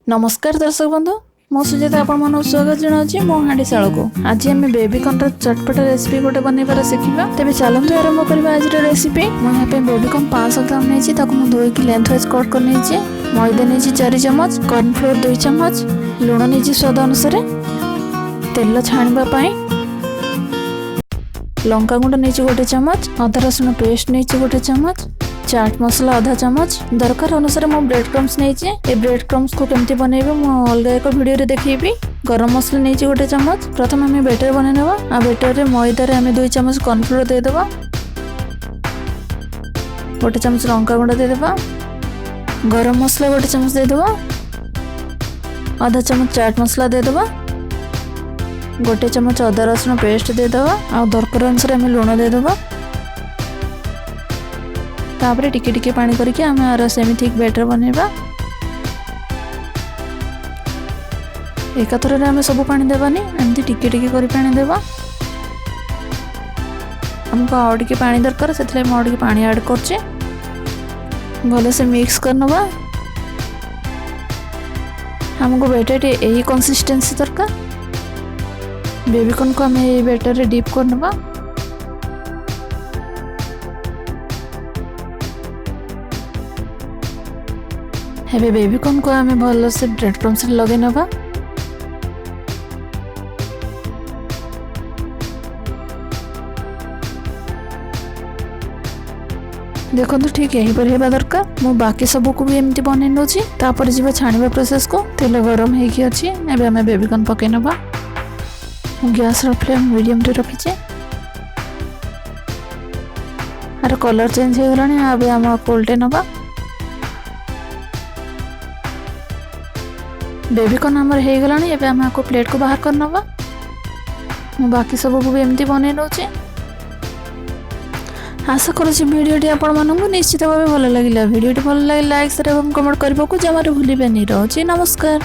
नमस्कार दर्शक बंधु मो सुजाता आपण मन स्वागत जनावि मो हांडीशाल को। आज आम बेबीकॉर्न चटपटा रेसिपी गोटे बनइबार शिखा। तेज चलते आरंभ करवा आज रेसिपी। मुझे यहाँ बेबीकॉर्न 500 ग्राम नहीं धोईकी लेंथ वाइज कट कर नहीं। मैदा नहीं 4 चमच, कॉर्नफ्लोर 2 चमच, लुण नहीं स्वाद अनुसार, तेल छाणवाई, लंका गुंड नहीं 1 चमच, अदा रसुण पेस्ट नहीं 1 चमच, चाट मसला आधा चमच, दरकार अनुसार मो ब्रेड क्रम्स नहीं। ए ब्रेड क्रम्स को केमती बनइबे मो अलग एक वीडियो रे देखिबी। गरम मसला नहीं 1 चमच। प्रथम आम बेटर बनइबा। आ बेटर रे मैदा रे आम 2 चमच कॉर्नफ्लोर दे देबा, 1 चमच लंका गुंड दे देबा, गरम मसला 1 चमच दे देबा, आधा चमच चाट मसला दे देबा, 1 चमच अदा रसुण पेस्ट दे देबा। आ दरकार अनुसार आम लुण दे देबा। तापरे टिके टिके पानी करके आम आर सेमी थिक बैटर बनइबा। एकाथर आम सब पानी देवानी, एमती टिके टिके करी पानी देवा। हमको आउ टिके पानी दरकार, से आउ टिके पानी ऐड करछे। भले से मिक्स करनबा। हमको बैटर यही कंसिस्टेंसी दरकार। बेबीकॉर्न को आम ये बैटर रे डीप करनबा। हेबे बेबीकॉर्न को आम भल से ब्रेड क्रम्स लगे नबा। देखो तो ठीक यही पर हेबा दरकार। मु बाकी सब को भी एमती बने नोची। तापर जीवा छाणीबा प्रोसेस को। तेल गरम हेकी अछि। एबे आम बेबीकॉर्न पके नबा। गैस रो फ्लेम मीडियम रे रखिचे। आर कलर चेंज हे गलानी। आबे आम कोल्टे नबा। बेबीकॉर्न आमर हो गला। एबे आम आपको प्लेट को बाहर करनबा। मु बाकी सब को भी एमती बने नोचे। आशा करूँ वीडियोटी आपण मानू निश्चित भाव भल लगे। वीडियोटी भल लगे लाइक शेयर और कमेंट करने को जमार भूलिबेनी। रहुछि नमस्कार।